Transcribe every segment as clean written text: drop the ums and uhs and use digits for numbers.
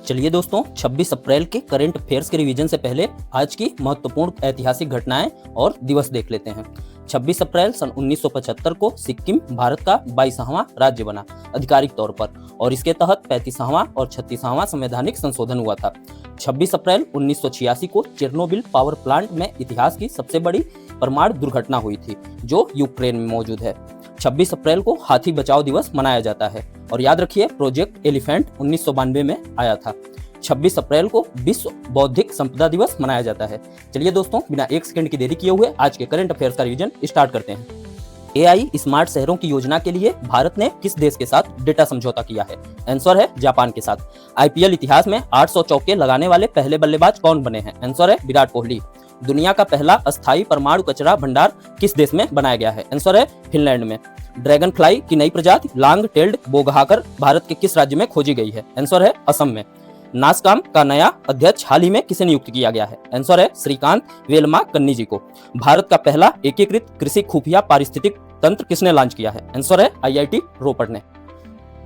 चलिए दोस्तों, 26 अप्रैल के करंट अफेयर्स के रिवीजन से पहले आज की महत्वपूर्ण ऐतिहासिक घटनाएं और दिवस देख लेते हैं। 26 अप्रैल सन 1975 को सिक्किम भारत का 22वां राज्य बना आधिकारिक तौर पर, और इसके तहत 35वां और 36वां संवैधानिक संशोधन हुआ था। 26 अप्रैल 1986 को चेरनोबिल पावर प्लांट में इतिहास की सबसे बड़ी परमाणु दुर्घटना हुई थी, जो यूक्रेन में मौजूद है। 26 अप्रैल को हाथी बचाओ दिवस मनाया जाता है, और याद रखिए प्रोजेक्ट एलिफेंट 1992 में आया था। 26 अप्रैल को विश्व बौद्धिक संपदा दिवस मनाया जाता है। चलिए दोस्तों, बिना एक सेकंड की देरी किए हुए आज के करंट अफेयर्स का रिवीजन स्टार्ट करते हैं। एआई स्मार्ट शहरों की योजना के लिए भारत ने किस देश के साथ डेटा समझौता किया है? आंसर है जापान के साथ। आईपीएल इतिहास में 800 चौके लगाने वाले पहले बल्लेबाज कौन बने हैं? आंसर है विराट कोहली। दुनिया का पहला अस्थायी परमाणु कचरा भंडार किस देश में बनाया गया है? आंसर है फिनलैंड में। ड्रैगन फ्लाई की नई प्रजाति लॉन्ग टेल्ड बोगहाकर भारत के किस राज्य में खोजी गई है? आंसर है असम में। नासकाम का नया अध्यक्ष हाल ही में किसे नियुक्त किया गया है? आंसर है श्रीकांत वेलमाकन्नी जी को। भारत का पहला एकीकृत कृषि खुफिया पारिस्थितिक तंत्र किसने लॉन्च किया है? आंसर है आईआईटी रोपड़ ने।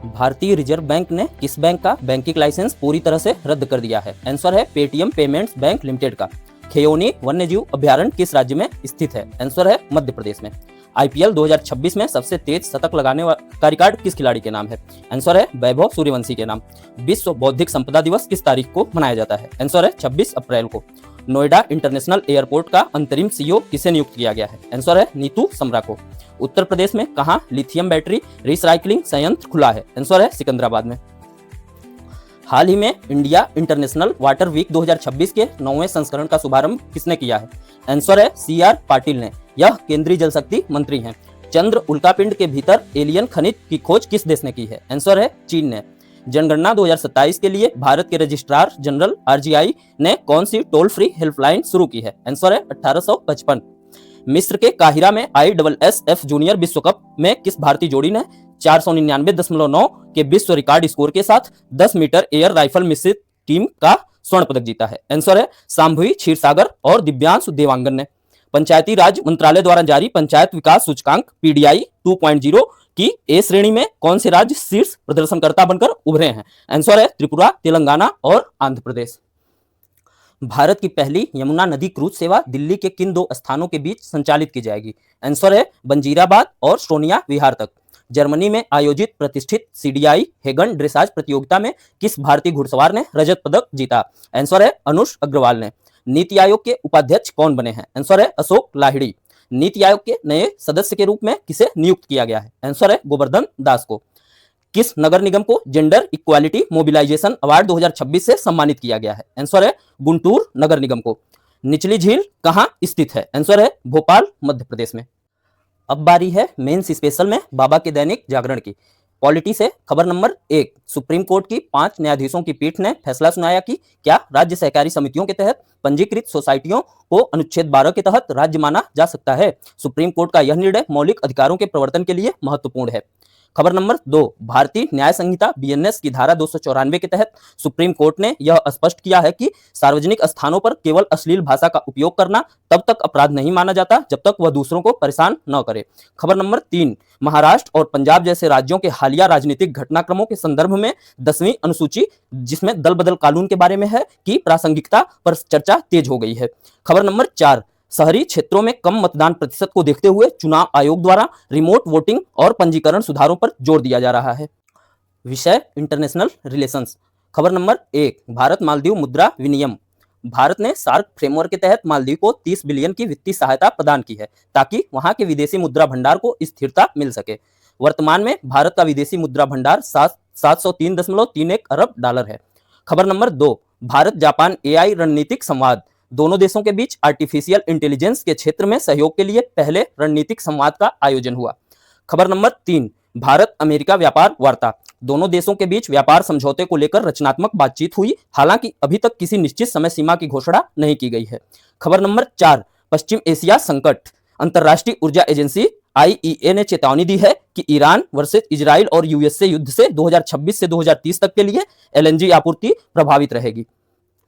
भारतीय रिजर्व बैंक ने किस बैंक का बैंकिंग लाइसेंस पूरी तरह से रद्द कर दिया है? आंसर है पेटीएम पेमेंट्स बैंक लिमिटेड का। खियोनी वन्यजीव अभ्यारण्य किस राज्य में स्थित है? आंसर है मध्य प्रदेश में। आईपीएल 2026 में सबसे तेज शतक लगाने का रिकॉर्ड किस खिलाड़ी के नाम है? आंसर है वैभव सूर्यवंशी के नाम। विश्व बौद्धिक संपदा दिवस किस तारीख को मनाया जाता है? आंसर है 26 अप्रैल को। नोएडा इंटरनेशनल एयरपोर्ट का अंतरिम सीईओ किसे नियुक्त किया गया है? आंसर है नीतू समरा को। उत्तर प्रदेश में कहां लिथियम बैटरी रिसाइकलिंग संयंत्र खुला है? आंसर है सिकंदराबाद में। हाल ही में इंडिया इंटरनेशनल वाटर वीक 2026 के 9वें संस्करण का शुभारंभ किसने किया है? आंसर है सीआर पाटिल ने। यह केंद्रीय जल शक्ति मंत्री हैं। चंद्र उल्कापिंड के भीतर एलियन खनिज की खोज किस देश ने की है? आंसर है चीन ने। जनगणना 2027 के लिए भारत के रजिस्ट्रार जनरल आरजीआई ने कौन सी टोल फ्री हेल्पलाइन शुरू की है? आंसर है 1855। मिस्र के काहिरा में ISSF जूनियर विश्व कप में किस भारतीय जोड़ी ने 499.9 के विश्व रिकॉर्ड स्कोर के साथ 10 मीटर एयर राइफल मिश्रित टीम का स्वर्ण पदक जीता है? आंसर है सांभवी क्षीरसागर और दिव्यांशु देवांगन ने। पंचायती राज मंत्रालय द्वारा जारी पंचायत विकास सूचकांक PDI 2.0 की ए श्रेणी में कौन से राज्य शीर्ष प्रदर्शनकर्ता बनकर उभरे हैं? आंसर है त्रिपुरा, तेलंगाना और आंध्र प्रदेश। भारत की पहली यमुना नदी क्रूज सेवा दिल्ली के किन दो स्थानों के बीच संचालित की जाएगी? आंसर है वंजीराबाद और सोनिया विहार तक। जर्मनी में आयोजित प्रतिष्ठित CDI हेगन ड्रेसाज प्रतियोगिता में किस भारतीय घुड़सवार ने रजत पदक जीता? आंसर है अनुष अग्रवाल ने। नीति आयोग के उपाध्यक्ष कौन बने हैं? आंसर है अशोक लाहिड़ी। नीति आयोग के नए सदस्य के रूप में किसे नियुक्त किया गया है? आंसर है गोवर्धन दास को। किस नगर निगम को जेंडर इक्वालिटी मोबिलाइजेशन अवार्ड 2026 से सम्मानित किया गया है? आंसर है गुंटूर नगर निगम को। निचली झील कहां स्थित है? आंसर है भोपाल मध्य प्रदेश में। अब बारी है मेंस स्पेशल में बाबा के दैनिक जागरण की। पॉलिटी से खबर नंबर 1, सुप्रीम कोर्ट की 5 न्यायाधीशों की पीठ ने फैसला सुनाया कि क्या राज्य सहकारी समितियों के तहत पंजीकृत सोसाइटियों को अनुच्छेद 12 के तहत राज्य माना जा सकता है। सुप्रीम कोर्ट का यह निर्णय मौलिक अधिकारों के प्रवर्तन के लिए महत्वपूर्ण है। खबर नंबर 2, भारतीय न्याय संहिता BNS की धारा 294 के तहत सुप्रीम कोर्ट ने यह स्पष्ट किया है कि सार्वजनिक स्थानों पर केवल अश्लील भाषा का उपयोग करना तब तक अपराध नहीं माना जाता जब तक वह दूसरों को परेशान न करे। खबर नंबर 3, महाराष्ट्र और पंजाब जैसे राज्यों के हालिया राजनीतिक घटनाक्रमों के संदर्भ में 10वीं अनुसूची, जिसमें दल बदल कानून के बारे में है, की प्रासंगिकता पर चर्चा तेज हो गई है। खबर नंबर 4, शहरी क्षेत्रों में कम मतदान प्रतिशत को देखते हुए चुनाव आयोग द्वारा रिमोट वोटिंग और पंजीकरण सुधारों पर जोर दिया जा रहा है। विषय इंटरनेशनल रिलेशंस। खबर नंबर 1, भारत मालदीव मुद्रा विनियम। भारत ने सार्क फ्रेमवर्क के तहत मालदीव को 30 बिलियन की वित्तीय सहायता प्रदान की है ताकि वहां के विदेशी मुद्रा भंडार को स्थिरता मिल सके। वर्तमान में भारत का विदेशी मुद्रा भंडार 703.31 अरब डॉलर है। खबर नंबर 2, भारत जापान AI रणनीतिक संवाद। दोनों देशों के बीच आर्टिफिशियल इंटेलिजेंस के क्षेत्र में सहयोग के लिए पहले रणनीतिक संवाद का आयोजन हुआ। खबर नंबर 3, भारत अमेरिका व्यापार वार्ता। दोनों देशों के बीच व्यापार समझौते को लेकर रचनात्मक बातचीत हुई, हालांकि अभी तक किसी निश्चित समय सीमा की घोषणा नहीं की गई है। खबर नंबर 4, पश्चिम एशिया संकट। अंतर्राष्ट्रीय ऊर्जा एजेंसी IEA ने चेतावनी दी है कि ईरान वर्सेस इजराइल और USA युद्ध से 2026 से 2030 तक के लिए LNG आपूर्ति प्रभावित रहेगी।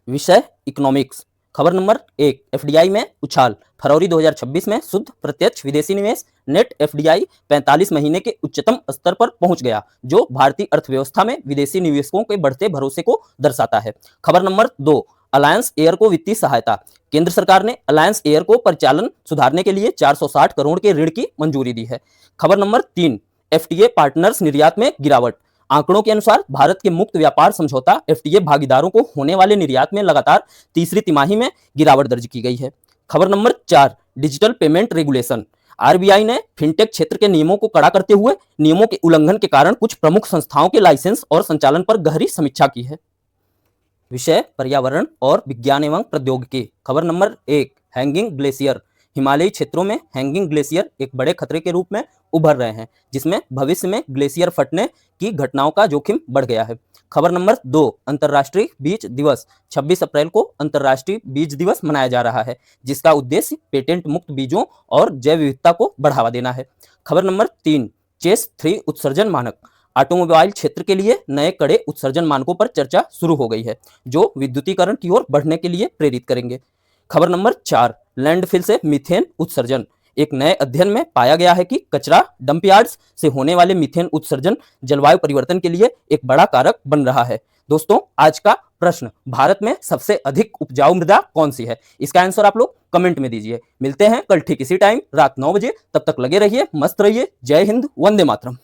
विषय इकोनॉमिक्स। खबर नंबर 1, एफडीआई में उछाल। फरवरी 2026 में शुद्ध प्रत्यक्ष विदेशी निवेश नेट एफडीआई 45 महीने के उच्चतम स्तर पर पहुंच गया, जो भारतीय अर्थव्यवस्था में विदेशी निवेशकों के बढ़ते भरोसे को दर्शाता है। खबर नंबर 2, अलायंस एयर को वित्तीय सहायता। केंद्र सरकार ने अलायंस एयर को परिचालन सुधारने के लिए 460 करोड़ के ऋण की मंजूरी दी है। खबर नंबर 3, एफटीए पार्टनर्स निर्यात में गिरावट। आंकड़ों के अनुसार भारत के मुक्त व्यापार समझौता एफटीए भागीदारों को होने वाले निर्यात में लगातार तीसरी तिमाही में गिरावट दर्ज की गई है। खबर number 4, digital payment regulation. RBI ने फिनटेक क्षेत्र के नियमों को कड़ा करते हुए नियमों के उल्लंघन के कारण कुछ प्रमुख संस्थाओं के लाइसेंस और संचालन पर गहरी समीक्षा की है। विषय पर्यावरण और विज्ञान एवं प्रौद्योगिकी। खबर नंबर 1, हैंगिंग ग्लेशियर। हिमालयी क्षेत्रों में हैंगिंग ग्लेशियर एक बड़े खतरे के रूप में उभर रहे हैं, जिसमें भविष्य में ग्लेशियर फटने की घटनाओं का जोखिम बढ़ गया है। खबर नंबर 2, अंतर्राष्ट्रीय बीज दिवस। 26 अप्रैल को अंतर्राष्ट्रीय बीज दिवस मनाया जा रहा है, जिसका उद्देश्य पेटेंट मुक्त बीजों और जैव विविधता को बढ़ावा देना है। खबर नंबर 3, चेस 3 उत्सर्जन मानक। ऑटोमोबाइल क्षेत्र के लिए नए कड़े उत्सर्जन मानकों पर चर्चा शुरू हो गई है, जो विद्युतीकरण की ओर बढ़ने के लिए प्रेरित करेंगे। खबर नंबर 4, लैंडफिल से मीथेन उत्सर्जन। एक नए अध्ययन में पाया गया है कि कचरा डंपयार्ड्स से होने वाले मीथेन उत्सर्जन जलवायु परिवर्तन के लिए एक बड़ा कारक बन रहा है। दोस्तों, आज का प्रश्न, भारत में सबसे अधिक उपजाऊ मृदा कौन सी है? इसका आंसर आप लोग कमेंट में दीजिए। मिलते हैं कल ठीक इसी टाइम रात 9 बजे। तब तक लगे रहिए, मस्त रहिए। जय हिंद, वंदे मातरम।